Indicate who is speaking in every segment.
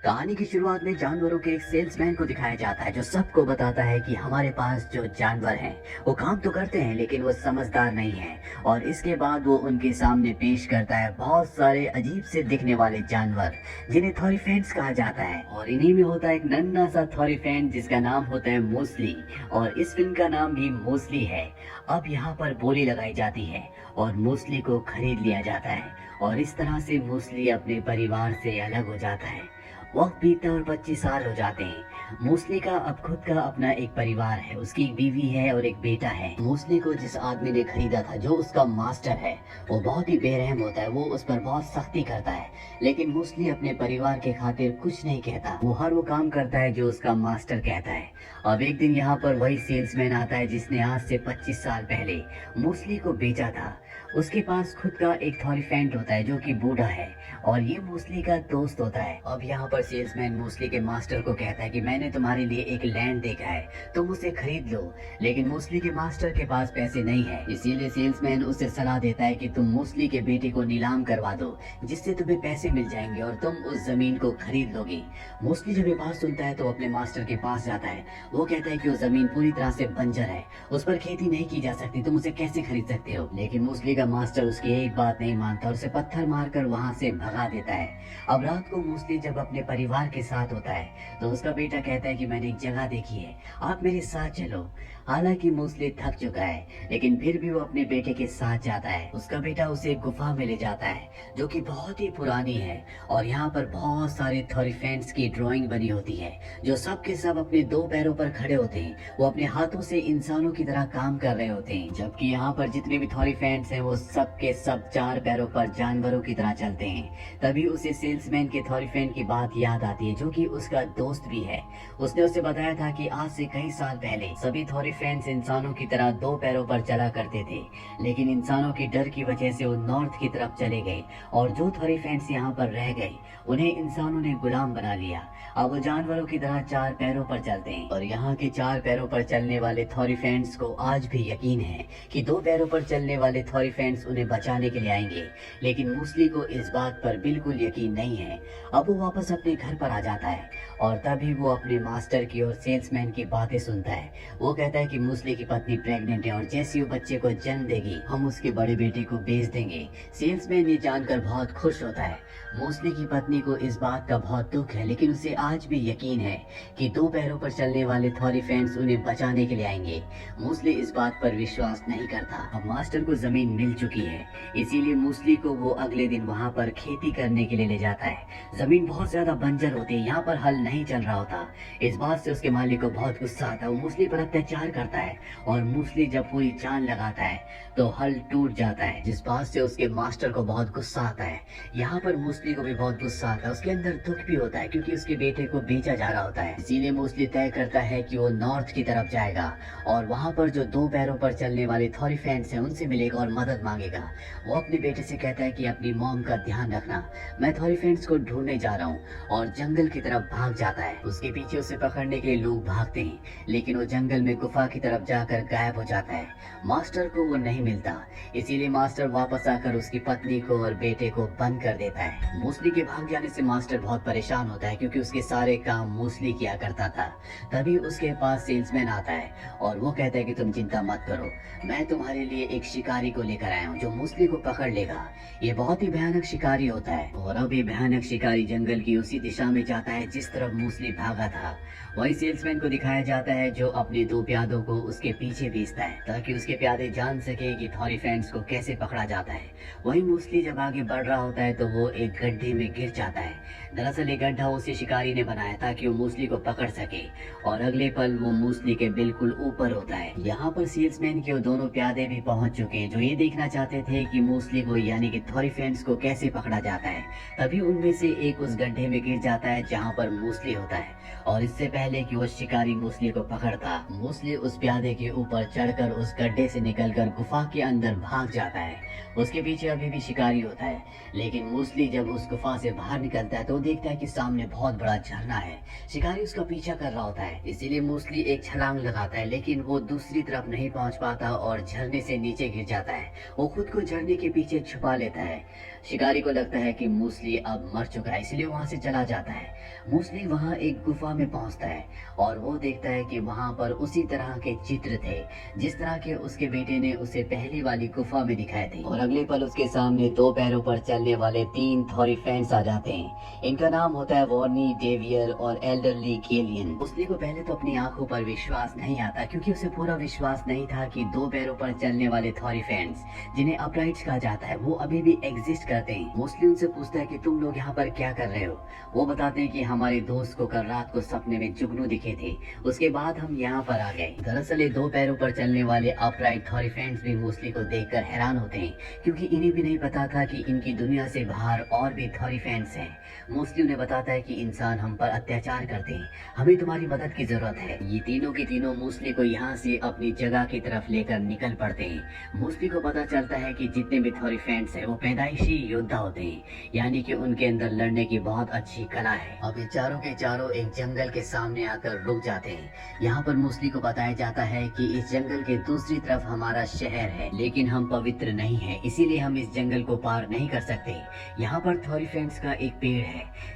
Speaker 1: कहानी की शुरुआत में जानवरों के एक सेल्समैन को दिखाया जाता है जो सबको बताता है कि हमारे पास जो जानवर हैं वो काम तो करते हैं लेकिन वो समझदार नहीं हैं। और इसके बाद वो उनके सामने पेश करता है बहुत सारे अजीब से दिखने वाले जानवर जिन्हें थॉरीफेंट्स कहा जाता है। और इन्हीं में होता है एक नन्हा सा थॉरीफेंट जिसका नाम होता है मूसली। और इस फिल्म का नाम भी मूसली है। अब यहाँ पर बोली लगाई जाती है और मूसली को खरीद लिया जाता है और इस तरह से मूसली अपने परिवार से अलग हो जाता है। वक्त बीतता है और 25 साल हो जाते हैं। मूसली का अब खुद का अपना एक परिवार है, उसकी एक बीवी है और एक बेटा है। मूसली को जिस आदमी ने खरीदा था, जो उसका मास्टर है, वो बहुत ही बेरहम होता है। वो उस पर बहुत सख्ती करता है, लेकिन मूसली अपने परिवार के खातिर कुछ नहीं कहता। वो हर वो काम करता है जो उसका मास्टर कहता है। अब एक दिन यहाँ पर वही सेल्समैन आता है जिसने आज से 25 साल पहले मूसली को बेचा था। उसके पास खुद का एक थॉरीफेंट होता है जो कि बूढ़ा है और ये मूसली का दोस्त होता है। अब यहाँ पर सेल्समैन मूसली के मास्टर को कहता है कि मैंने तुम्हारे लिए एक लैंड देखा है, तुम उसे खरीद लो। लेकिन मूसली के मास्टर के पास पैसे नहीं है, इसीलिए सेल्समैन उसे सलाह देता है कि तुम मूसली के बेटे को नीलाम करवा दो, जिससे तुम्हें पैसे मिल जाएंगे और तुम उस जमीन को खरीद लोगे। मूसली जब ये बात सुनता है तो अपने मास्टर के पास जाता है। वो कहता है कि वो जमीन पूरी तरह से बंजर है, उस पर खेती नहीं की जा सकती, तुम उसे कैसे खरीद सकते हो। लेकिन मूसली का मास्टर उसकी एक बात नहीं मानता और उसे पत्थर मारकर वहां से भगा देता है। अब रात को मूसली जब अपने परिवार के साथ होता है तो उसका बेटा कहता है कि मैंने एक जगह देखी है, आप मेरे साथ चलो। हालांकि मूसली थक चुका है लेकिन फिर भी वो अपने बेटे के साथ जाता है। उसका बेटा उसे एक गुफा में ले जाता है जो कि बहुत ही पुरानी है और यहाँ पर बहुत सारे थॉरीफेंट्स की ड्राइंग बनी होती है जो सब के सब अपने दो पैरों पर खड़े होते हैं। वो अपने हाथों से इंसानों की तरह काम कर रहे होते हैं, जबकि यहाँ पर जितने भी थॉरीफेंट्स हैं वो सब के सब चार पैरों पर जानवरों की तरह चलते हैं। तभी उसे सेल्समैन के थॉरीफेंट की बात याद आती है जो कि उसका दोस्त भी है। उसने उसे बताया था कि आज से कई साल पहले सभी थॉरीफेंट्स इंसानों की तरह दो पैरों पर चला करते थे, लेकिन इंसानों की डर की वजह से वो नॉर्थ की तरफ चले गए और जो थॉरीफेंट्स यहाँ पर रह गए उन्हें इंसानों ने गुलाम बना लिया। अब वो जानवरों की तरह चार पैरों पर चलते हैं और यहाँ के चार पैरों पर चलने वाले थॉरीफेंट्स को आज भी यकीन है कि दो पैरों पर चलने वाले थॉरीफेंट्स उन्हें बचाने के लिए आएंगे। लेकिन मूसली को इस बात पर बिल्कुल यकीन नहीं है। अब वो वापस अपने घर पर आ जाता है और तभी वो अपने मास्टर की और सेल्समैन की बातें सुनता है। वो कहता है कि मूसली की पत्नी प्रेग्नेंट है और जैसे वो बच्चे को जन्म देगी हम उसके बड़े बेटे को बेच देंगे। सेल्समैन ये जानकर बहुत खुश होता है। मूसली की पत्नी को इस बात का बहुत दुख है, लेकिन उसे आज भी यकीन है कि दो पैरों पर चलने वाले थॉरीफेंट्स उन्हें बचाने के लिए आएंगे। मूसली इस बात पर विश्वास नहीं करता। अब मास्टर को जमीन मिल चुकी है, इसीलिए मूसली को वो अगले दिन वहाँ पर खेती करने के लिए ले जाता है। जमीन बहुत ज्यादा बंजर होती है, यहाँ पर हल नहीं चल रहा होता। इस बात से उसके मालिक को बहुत गुस्सा आता है। वो मूसली पर अत्याचार करता है और मूसली जब पूरी जान लगाता है तो हल टूट जाता है, जिस बात से उसके मास्टर को बहुत गुस्सा आता है। यहाँ पर मूसली को भी बहुत गुस्सा आता है, उसके अंदर दुख भी होता है क्योंकि उसके बेटे को बेचा जा रहा होता है। इसीलिए मूसली तय करता है कि वो नॉर्थ की तरफ जाएगा और वहाँ पर जो दो पैरों पर चलने वाले थॉरीफेंट्स हैं उनसे मिलेगा और मदद मांगेगा। वो अपने बेटे से कहता है कि अपनी मॉम का ध्यान रखना, मैं थॉरीफेंट्स को ढूंढने जा रहा हूँ, और जंगल की तरफ भाग जाता है। उसके पीछे उसे पकड़ने के लिए लोग भागते हैं, लेकिन वो जंगल में गुफा की तरफ जाकर गायब हो जाता है। मास्टर को वो नहीं मिलता, इसीलिए मास्टर वापस आकर उसकी पत्नी को और बेटे को बंद कर देता है। मूसली के भाग जाने से मास्टर बहुत परेशान होता है क्योंकि उसके सारे काम मूसली किया करता था। तभी उसके पास सेल्समैन आता है और वो कहता है कि तुम चिंता मत करो, मैं तुम्हारे लिए एक शिकारी को लेकर आया हूँ जो मूसली को पकड़ लेगा। ये बहुत ही भयानक शिकारी होता है और अब ये भयानक शिकारी जंगल की उसी दिशा में जाता है जिस तरफ मूसली भागा था। वही सेल्समैन को दिखाया जाता है जो अपने दो प्यादों को उसके पीछे भेजता है ताकि उसके प्यादे जान सके कि थॉरीफेंट्स को कैसे पकड़ा जाता है। वही मूसली जब आगे बढ़ रहा होता है तो वो एक गड्ढे में गिर जाता है। दरअसल ये गड्ढा उसे शिकारी ने बनाया ताकि वो मूसली को पकड़ सके और अगले पल वो मूसली के बिल्कुल ऊपर होता है। यहाँ पर सेल्समैन के वो दोनों प्यादे भी पहुंच चुके हैं जो ये देखना चाहते थे कि मूसली को यानी कि थॉरीफेंट्स को कैसे पकड़ा जाता है। तभी उनमें से एक उस गड्ढे में गिर जाता है जहाँ पर मूसली होता है और इससे पहले कि वो शिकारी मूसली को पकड़ता, मूसली उस प्यादे के ऊपर चढ़कर उस गड्ढे से निकलकर गुफा के अंदर भाग जाता है। उसके पीछे अभी भी शिकारी होता है, लेकिन मूसली जब उस गुफा से बाहर निकलता है तो देखता है कि सामने बहुत बड़ा झरना है। शिकारी उसका पीछा कर रहा होता है, इसीलिए मूसली एक छलांग लगाता है, लेकिन वो दूसरी तरफ नहीं पहुंच पाता और झरने से नीचे गिर जाता है। वो खुद को झरने के पीछे छुपा लेता है। शिकारी को लगता है कि मूसली अब मर चुका है, इसलिए वहां से चला जाता है। मूसली वहां एक गुफा में पहुंचता है और वो देखता है कि वहां पर उसी तरह के चित्र थे जिस तरह के उसके बेटे ने उसे पहली वाली गुफा में दिखाए थे। और अगले पल उसके सामने दो पैरों पर चलने वाले तीन थॉरीफेंट्स आ जाते हैं। इनका नाम होता है वॉर्नी, डेवियर और एल्डरली गेलियन। मूसली को पहले तो अपनी आंखों पर विश्वास नहीं आता, क्योंकि उसे पूरा विश्वास नहीं था कि दो पैरों पर चलने वाले थॉरीफेंट्स, जिन्हें अपराइट्स कहा जाता है, वो अभी भी एग्जिस्ट करते हैं। मूसली उनसे पूछता है कि तुम लोग यहाँ पर क्या कर रहे हो। वो बताते हैं कि हमारे दोस्त को कल रात को सपने में जुगनू दिखे थे, उसके बाद हम यहाँ पर आ गए। दरअसल ये दो पैरों पर चलने वाले अपराइट थॉरीफेंट्स भी मूसली को देखकर हैरान होते हैं, क्योंकि इन्हें भी नहीं पता था कि इनकी दुनिया से बाहर और भी थॉरीफेंट्स हैं। मूसली उन्हें बताता है कि इंसान हम पर अत्याचार करते हैं, हमें तुम्हारी मदद की जरूरत है। ये तीनों के तीनों मूसली को यहाँ से अपनी जगह की तरफ लेकर निकल पड़ते हैं। मूसली को पता चलता है कि जितने भी थॉरीफेंट्स हैं वो पैदाइशी योद्धा होते हैं, यानी कि उनके अंदर लड़ने की बहुत अच्छी कला है। अब ये चारों के चारों एक जंगल के सामने आकर रुक जाते हैं। यहाँ पर मूसली को बताया जाता है कि इस जंगल के दूसरी तरफ हमारा शहर है, लेकिन हम पवित्र नहीं है, इसीलिए हम इस जंगल को पार नहीं कर सकते। यहाँ पर थॉरीफेंट्स का एक पेड़ है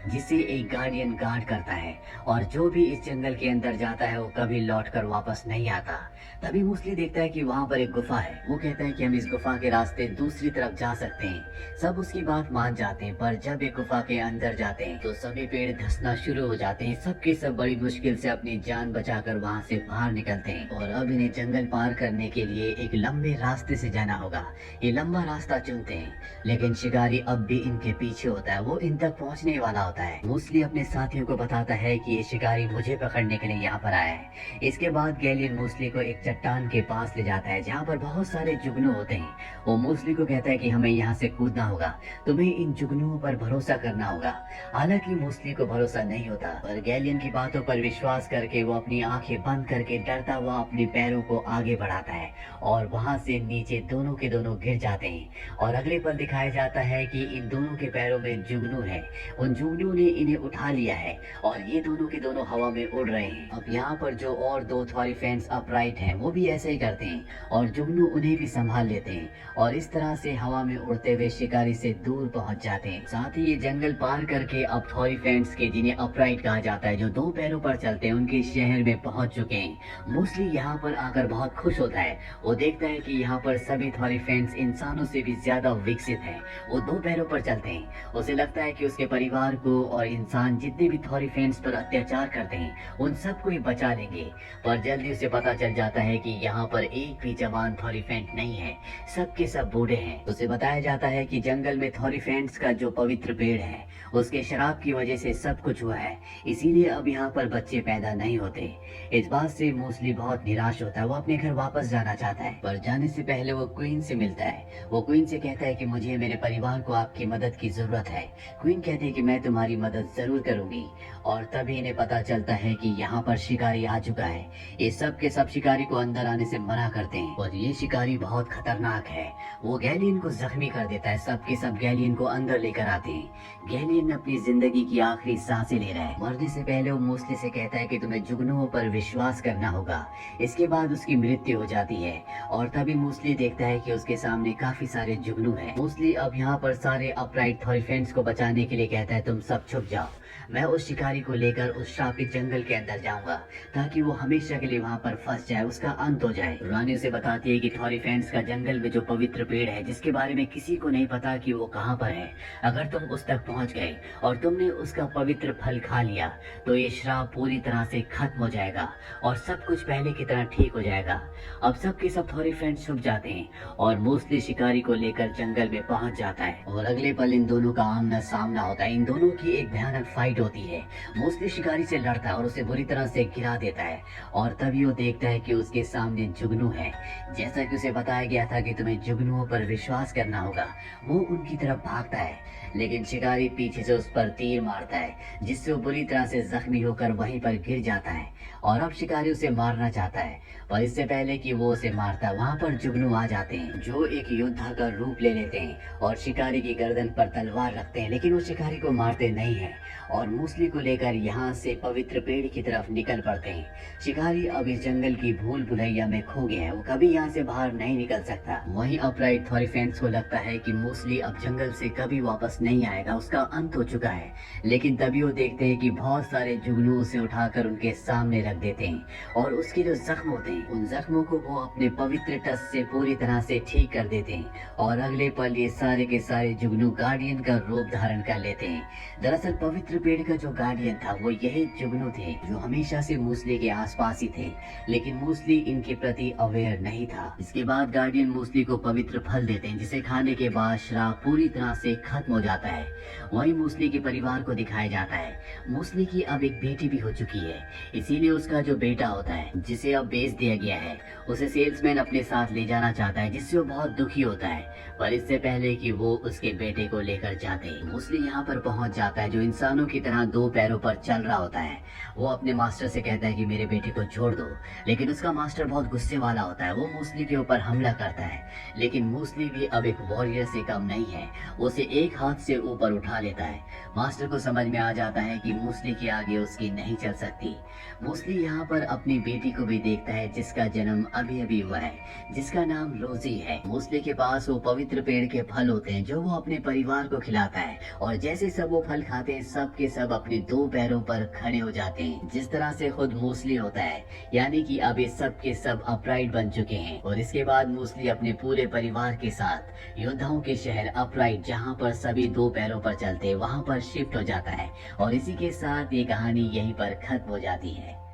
Speaker 1: जिसे एक गार्डियन गार्ड करता है, और जो भी इस जंगल के अंदर जाता है वो कभी लौट कर वापस नहीं आता। तभी मूसली देखता है कि वहाँ पर एक गुफा है। वो कहता है कि हम इस गुफा के रास्ते दूसरी तरफ जा सकते हैं। सब उसकी बात मान जाते हैं, पर जब एक गुफा के अंदर जाते हैं तो सभी पेड़ धंसना शुरू हो जाते हैं। सबके सब बड़ी मुश्किल से अपनी जान बचाकर वहाँ से बाहर निकलते हैं, और अब इन्हें जंगल पार करने के लिए एक लंबे रास्ते से जाना होगा। ये लंबा रास्ता चुनते हैं, लेकिन शिकारी अब भी इनके पीछे होता है, वो इन तक पहुँचने वाला होता है। मूसली अपने साथियों को बताता है कि ये शिकारी मुझे पकड़ने के लिए यहाँ पर आया है। इसके बाद गैलियन मूसली को एक चट्टान के पास ले जाता है जहाँ पर बहुत सारे जुगनू होते हैं। वो मूसली को कहता है कि हमें यहाँ से कूदना होगा, तुम्हें इन जुगनुओं पर भरोसा करना होगा। हालांकि मूसली को भरोसा नहीं होता, पर गैलियन की बातों पर विश्वास करके वो अपनी आंखें बंद करके डरता हुआ अपने पैरों को आगे बढ़ाता है, और वहां से नीचे दोनों के दोनों गिर जाते हैं। और अगले पल दिखाया जाता है कि इन दोनों के पैरों में जुगनू है। उन जुगनू ने इन्हें उठा लिया है और ये दोनों के दोनों हवा में उड़ रहे हैं। अब यहाँ पर जो और दो थॉरीफेंट्स अपराइट हैं वो भी ऐसे ही करते हैं, और जुगनू उन्हें भी संभाल लेते हैं, और इस तरह से हवा में उड़ते हुए शिकारी से दूर पहुंच जाते हैं। साथ ही ये जंगल पार करके अब थॉरीफेंट्स के, जिन्हें अपराइट कहा जाता है, जो दो पैरों पर चलते हैं, उनके शहर में पहुंच चुके हैं। मूसली यहाँ पर आकर बहुत खुश होता है। वो देखता है कि यहाँ पर सभी थॉरीफेंट्स इंसानों से भी ज्यादा विकसित हैं। वो दो पैरों पर चलते हैं। उसे लगता है कि उसके परिवार को और इंसान जितने भी थॉरीफेंट्स पर अत्याचार करते हैं उन सबको ही बचा लेंगे। पर जल्दी उसे पता चल जाता है कि यहाँ पर एक भी जवान थॉरीफेंट नहीं है, सबके सब बूढ़े हैं। उसे बताया जाता है कि जंगल में थॉरीफेंट्स का जो पवित्र पेड़ है उसके शराब की वजह से सब कुछ हुआ है, इसीलिए अब यहाँ पर बच्चे पैदा नहीं होते। इस बात से मूसली बहुत निराश होता है। वो अपने घर वापस जाना चाहता है, पर जाने से पहले वो क्वीन से मिलता है। वो क्वीन से कहता है कि मुझे मेरे परिवार को आपकी मदद की जरूरत है। क्वीन कहती है कि मैं तुम्हारी मदद जरूर करूंगी। और तभी इन्हें पता चलता है कि यहाँ पर शिकारी आ चुका है। ये सब के सब शिकारी को अंदर आने से मना करते हैं, और ये शिकारी बहुत खतरनाक है। वो गैलियन को जख्मी कर देता है। सब के सब गैलियन को अंदर लेकर आते हैं। गैलियन अपनी जिंदगी की आखिरी सांसें ले रहा है। मरने से पहले वो मूसली से कहता है कि तुम्हें जुगनुओं पर विश्वास करना होगा। इसके बाद उसकी मृत्यु हो जाती है, और तभी मूसली देखता है कि उसके सामने काफी सारे जुगनू हैं। मूसली अब यहाँ पर सारे अपराइट थॉरीफेंट्स को बचाने के लिए कहता है तुम सब छुप जाओ, मैं उस शिकारी को लेकर उस श्रापित जंगल के अंदर जाऊंगा, ताकि वो हमेशा के लिए वहाँ पर फंस जाए, उसका अंत हो जाए। रानी उसे बताती है कि थॉरीफेंट्स का जंगल में जो पवित्र पेड़ है, जिसके बारे में किसी को नहीं पता कि वो कहाँ पर है, अगर तुम उस तक पहुँच गए और तुमने उसका पवित्र फल खा लिया तो ये श्राप पूरी तरह से खत्म हो जाएगा और सब कुछ पहले की तरह ठीक हो जाएगा। अब सब के सब थॉरीफेंट्स छुप जाते हैं, और मूसली शिकारी को लेकर जंगल में पहुंच जाता है, और अगले पल इन दोनों का आमना सामना होता है। इन दोनों की एक भयानक फाइट होती है। मूसली शिकारी से लड़ता है और उसे बुरी तरह से गिरा देता है, और तभी वो देखता है कि उसके सामने जुगनू है। जैसा कि उसे बताया गया था कि तुम्हें जुगनुओं पर विश्वास करना होगा, वो उनकी तरफ भागता है, लेकिन शिकारी पीछे से उस पर तीर मारता है, जिससे वो बुरी तरह से जख्मी होकर वहीं पर गिर जाता है। और अब शिकारी उसे मारना चाहता है, पर इससे पहले कि वो उसे मारता, वहाँ पर जुगनू आ जाते हैं, जो एक योद्धा का रूप ले लेते हैं और शिकारी की गर्दन पर तलवार रखते हैं, लेकिन वो शिकारी को मारते नहीं हैं। और मूसली को लेकर यहाँ से पवित्र पेड़ की तरफ निकल पड़ते हैं। शिकारी अब इस जंगल की भूल भुलैया में खो गया है, वो कभी यहाँ से बाहर नहीं निकल सकता। वहीं अपराइट थॉरीफेंस को लगता है कि मूसली अब जंगल से कभी वापस नहीं आएगा, उसका अंत हो चुका है। लेकिन तभी वो देखते हैं कि बहुत सारे जुगनू उसे उठाकर उनके सामने रख देते हैं और उसके जो जख्म होते हैं उन जख्मों को वो अपने पवित्र टस से पूरी तरह से ठीक कर देते हैं और अगले पल ये सारे के सारे जुगनू गार्डियन का रूप धारण कर लेते हैं। दरअसल पवित्र पेड़ का जो गार्डियन था वो यही जुगनू थे जो हमेशा से मूसली के आसपास ही थे, लेकिन मूसली इनके प्रति अवेयर नहीं था। इसके बाद गार्डियन मूसली को पवित्र फल देते हैं जिसे खाने के बाद श्राप पूरी तरह से खत्म हो जाता है। वहीं मूसली के परिवार को दिखाया जाता है। मूसली की अब एक बेटी भी हो चुकी है, इसीलिए उसका जो बेटा होता है जिसे अब बेच दिया गया है उसे सेल्समैन अपने साथ ले जाना चाहता है, जिससे वो बहुत दुखी होता है। पर इससे पहले कि वो उसके बेटे को लेकर जाते मूसली यहाँ पर पहुंच जाता है जो इंसानों की तरह दो पैरों पर चल रहा होता है। वो अपने मास्टर से कहता है कि मेरे बेटे को छोड़ दो, लेकिन उसका मास्टर बहुत गुस्से वाला होता है। वो मूसली के ऊपर हमला करता है, लेकिन मूसली भी अब एक वॉरियर से कम नहीं है, उसे एक हाथ से ऊपर उठा लेता है। मास्टर को समझ में आ जाता है कि मूसली के आगे उसकी नहीं चल सकती। मूसली यहाँ पर अपनी बेटी को भी देखता है जिसका जन्म अभी अभी हुआ है, जिसका नाम रोजी है। मूसली के पास वो पवित्र पेड़ के फल होते हैं जो वो अपने परिवार को खिलाता है और जैसे सब वो फल खाते हैं सब के सब अपने दो पैरों पर खड़े हो जाते हैं, जिस तरह से खुद मूसली होता है। यानी कि अब ये सब के सब अपराइट बन चुके हैं। और इसके बाद मूसली अपने पूरे परिवार के साथ योद्धाओं के शहर अपराइट, जहाँ पर सभी दो पैरों पर चलते हैं, वहाँ पर शिफ्ट हो जाता है। और इसी के साथ ये कहानी यहीं पर खत्म हो जाती है।